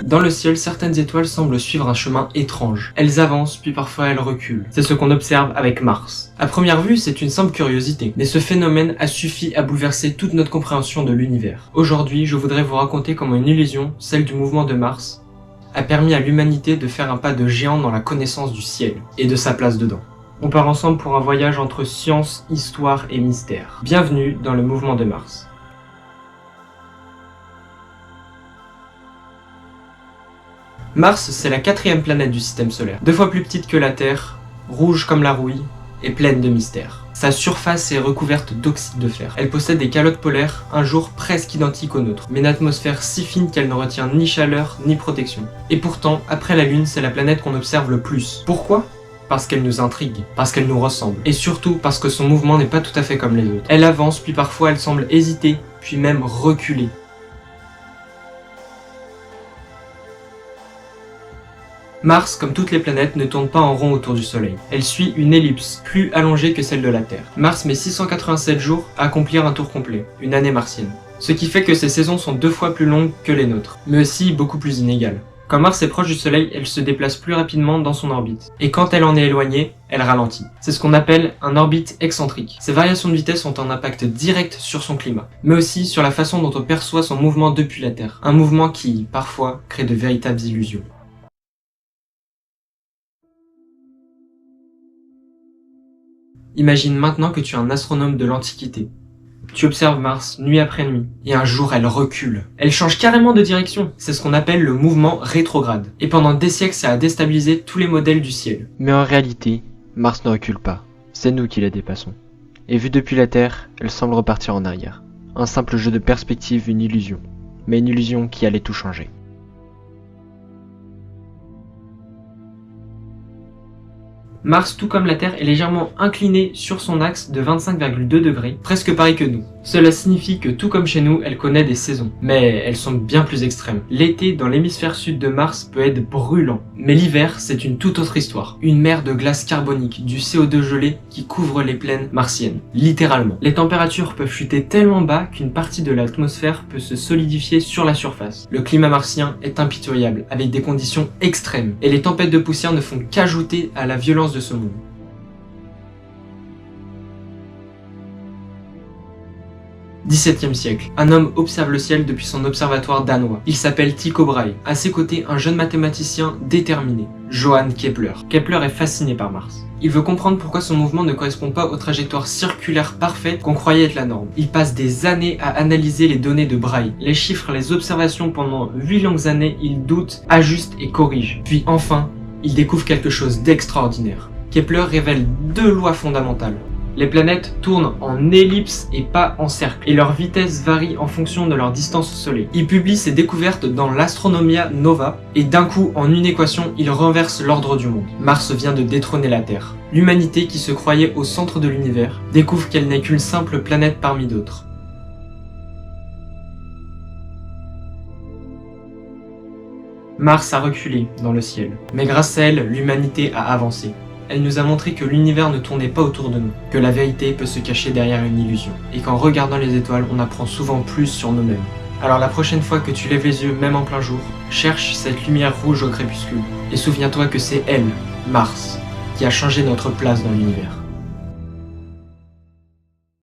Dans le ciel, certaines étoiles semblent suivre un chemin étrange. Elles avancent, puis parfois elles reculent. C'est ce qu'on observe avec Mars. À première vue, c'est une simple curiosité, mais ce phénomène a suffi à bouleverser toute notre compréhension de l'univers. Aujourd'hui, je voudrais vous raconter comment une illusion, celle du mouvement de Mars, a permis à l'humanité de faire un pas de géant dans la connaissance du ciel, et de sa place dedans. On part ensemble pour un voyage entre science, histoire et mystère. Bienvenue dans le mouvement de Mars. Mars, c'est la 4e planète du système solaire. 2 fois plus petite que la Terre, rouge comme la rouille, et pleine de mystères. Sa surface est recouverte d'oxyde de fer. Elle possède des calottes polaires, un jour presque identiques aux nôtres, mais une atmosphère si fine qu'elle ne retient ni chaleur ni protection. Et pourtant, après la Lune, c'est la planète qu'on observe le plus. Pourquoi ? Parce qu'elle nous intrigue, parce qu'elle nous ressemble, et surtout parce que son mouvement n'est pas tout à fait comme les autres. Elle avance, puis parfois elle semble hésiter, puis même reculer. Mars, comme toutes les planètes, ne tourne pas en rond autour du Soleil. Elle suit une ellipse, plus allongée que celle de la Terre. Mars met 687 jours à accomplir un tour complet, une année martienne. Ce qui fait que ses saisons sont 2 fois plus longues que les nôtres, mais aussi beaucoup plus inégales. Quand Mars est proche du Soleil, elle se déplace plus rapidement dans son orbite. Et quand elle en est éloignée, elle ralentit. C'est ce qu'on appelle un orbite excentrique. Ces variations de vitesse ont un impact direct sur son climat, mais aussi sur la façon dont on perçoit son mouvement depuis la Terre. Un mouvement qui, parfois, crée de véritables illusions. Imagine maintenant que tu es un astronome de l'Antiquité. Tu observes Mars nuit après nuit, et un jour elle recule. Elle change carrément de direction. C'est ce qu'on appelle le mouvement rétrograde. Et pendant des siècles, ça a déstabilisé tous les modèles du ciel. Mais en réalité, Mars ne recule pas. C'est nous qui la dépassons. Et vue depuis la Terre, elle semble repartir en arrière. Un simple jeu de perspective, une illusion. Mais une illusion qui allait tout changer. Mars, tout comme la Terre, est légèrement inclinée sur son axe de 25,2 degrés, presque pareil que nous. Cela signifie que tout comme chez nous, elle connaît des saisons, mais elles sont bien plus extrêmes. L'été dans l'hémisphère sud de Mars peut être brûlant, mais l'hiver, c'est une toute autre histoire. Une mer de glace carbonique, du CO2 gelé qui couvre les plaines martiennes, littéralement. Les températures peuvent chuter tellement bas qu'une partie de l'atmosphère peut se solidifier sur la surface. Le climat martien est impitoyable, avec des conditions extrêmes, et les tempêtes de poussière ne font qu'ajouter à la violence de ce monde. XVIIe siècle. Un homme observe le ciel depuis son observatoire danois. Il s'appelle Tycho Brahe. À ses côtés, un jeune mathématicien déterminé, Johann Kepler. Kepler est fasciné par Mars. Il veut comprendre pourquoi son mouvement ne correspond pas aux trajectoires circulaires parfaites qu'on croyait être la norme. Il passe des années à analyser les données de Brahe. Les chiffres, les observations pendant 8 longues années, il doute, ajuste et corrige. Puis enfin, il découvre quelque chose d'extraordinaire. Kepler révèle 2 lois fondamentales. Les planètes tournent en ellipse et pas en cercle, et leur vitesse varie en fonction de leur distance au Soleil. Il publie ses découvertes dans l'Astronomia Nova, et d'un coup, en une équation, il renverse l'ordre du monde. Mars vient de détrôner la Terre. L'humanité, qui se croyait au centre de l'univers, découvre qu'elle n'est qu'une simple planète parmi d'autres. Mars a reculé dans le ciel, mais grâce à elle, l'humanité a avancé. Elle nous a montré que l'univers ne tournait pas autour de nous, que la vérité peut se cacher derrière une illusion, et qu'en regardant les étoiles, on apprend souvent plus sur nous-mêmes. Alors la prochaine fois que tu lèves les yeux, même en plein jour, cherche cette lumière rouge au crépuscule, et souviens-toi que c'est elle, Mars, qui a changé notre place dans l'univers.